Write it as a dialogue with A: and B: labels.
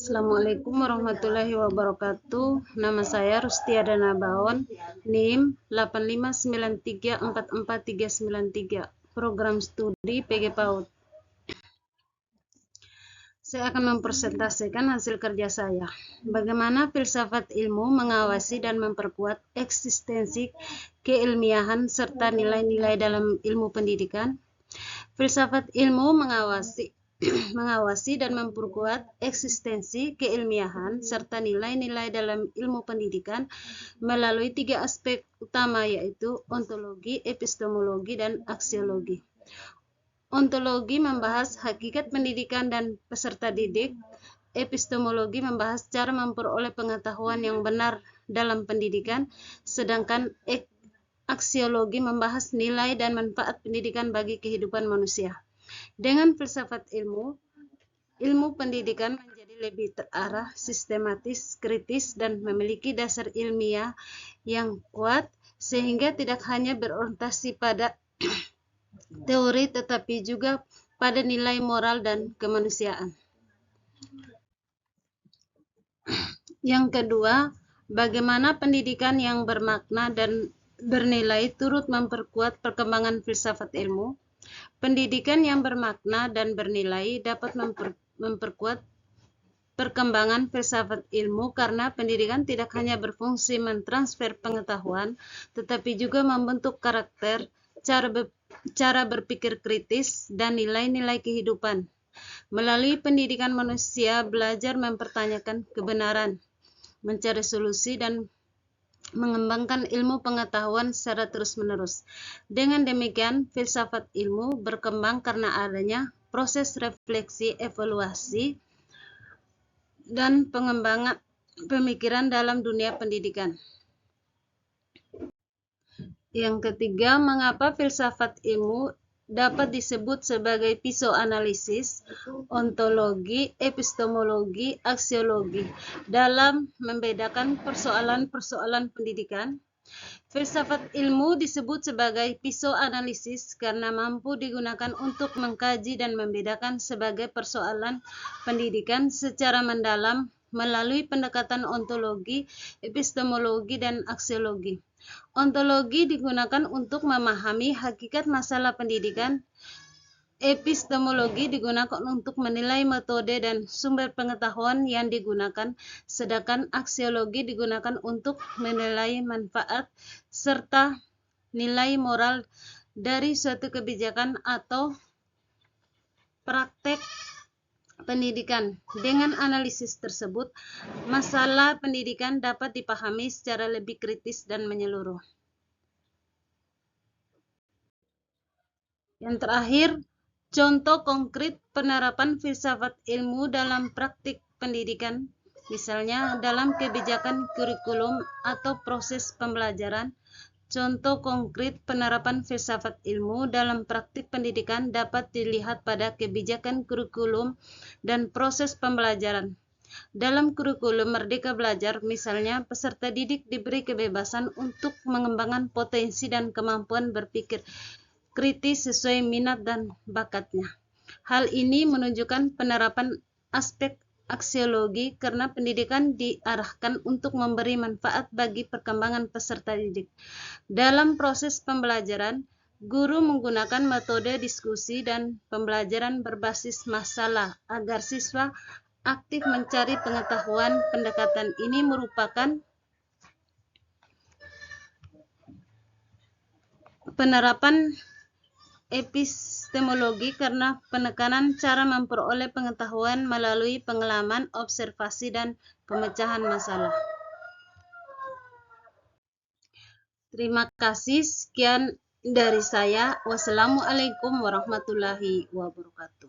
A: Assalamualaikum warahmatullahi wabarakatuh. Nama saya Rustiada Nabaon, NIM 859344393, program studi PG PAUD. Saya akan mempresentasikan hasil kerja saya. Bagaimana filsafat ilmu mengawasi dan memperkuat eksistensi keilmiahan serta nilai-nilai dalam ilmu pendidikan. Filsafat ilmu mengawasi dan memperkuat eksistensi keilmiahan serta nilai-nilai dalam ilmu pendidikan melalui 3 aspek utama, yaitu ontologi, epistemologi, dan aksiologi. Ontologi membahas hakikat pendidikan dan peserta didik. Epistemologi membahas cara memperoleh pengetahuan yang benar dalam pendidikan, sedangkan aksiologi membahas nilai dan manfaat pendidikan bagi kehidupan manusia. Dengan filsafat ilmu pendidikan menjadi lebih terarah, sistematis, kritis, dan memiliki dasar ilmiah yang kuat, sehingga tidak hanya berorientasi pada teori tetapi juga pada nilai moral dan kemanusiaan. Yang kedua, bagaimana pendidikan yang bermakna dan bernilai turut memperkuat perkembangan filsafat ilmu. Pendidikan yang bermakna dan bernilai dapat memperkuat perkembangan filsafat ilmu karena pendidikan tidak hanya berfungsi mentransfer pengetahuan, tetapi juga membentuk karakter, cara berpikir kritis, dan nilai-nilai kehidupan. Melalui pendidikan manusia belajar mempertanyakan kebenaran, mencari solusi, dan mengembangkan ilmu pengetahuan secara terus-menerus. Dengan demikian, filsafat ilmu berkembang karena adanya proses refleksi, evaluasi, dan pengembangan pemikiran dalam dunia pendidikan. Yang ketiga, mengapa filsafat ilmu dapat disebut sebagai pisau analisis, ontologi, epistemologi, aksiologi dalam membedakan persoalan-persoalan pendidikan. Filsafat ilmu disebut sebagai pisau analisis karena mampu digunakan untuk mengkaji dan membedakan sebagai persoalan pendidikan secara mendalam melalui pendekatan ontologi, epistemologi, dan aksiologi. Ontologi digunakan untuk memahami hakikat masalah pendidikan. Epistemologi digunakan untuk menilai metode dan sumber pengetahuan yang digunakan, sedangkan aksiologi digunakan untuk menilai manfaat serta nilai moral dari suatu kebijakan atau praktek pendidikan. Dengan analisis tersebut, masalah pendidikan dapat dipahami secara lebih kritis dan menyeluruh. Yang terakhir, contoh konkret penerapan filsafat ilmu dalam praktik pendidikan, misalnya dalam kebijakan kurikulum atau proses pembelajaran. Contoh konkret penerapan filsafat ilmu dalam praktik pendidikan dapat dilihat pada kebijakan kurikulum dan proses pembelajaran. Dalam kurikulum Merdeka Belajar, misalnya, peserta didik diberi kebebasan untuk mengembangkan potensi dan kemampuan berpikir kritis sesuai minat dan bakatnya. Hal ini menunjukkan penerapan aspek aksiologi karena pendidikan diarahkan untuk memberi manfaat bagi perkembangan peserta didik. Dalam proses pembelajaran, guru menggunakan metode diskusi dan pembelajaran berbasis masalah agar siswa aktif mencari pengetahuan. Pendekatan ini merupakan penerapan epistemologi karena penekanan cara memperoleh pengetahuan melalui pengalaman, observasi, dan pemecahan masalah. Terima kasih, sekian dari saya. Wassalamualaikum warahmatullahi wabarakatuh.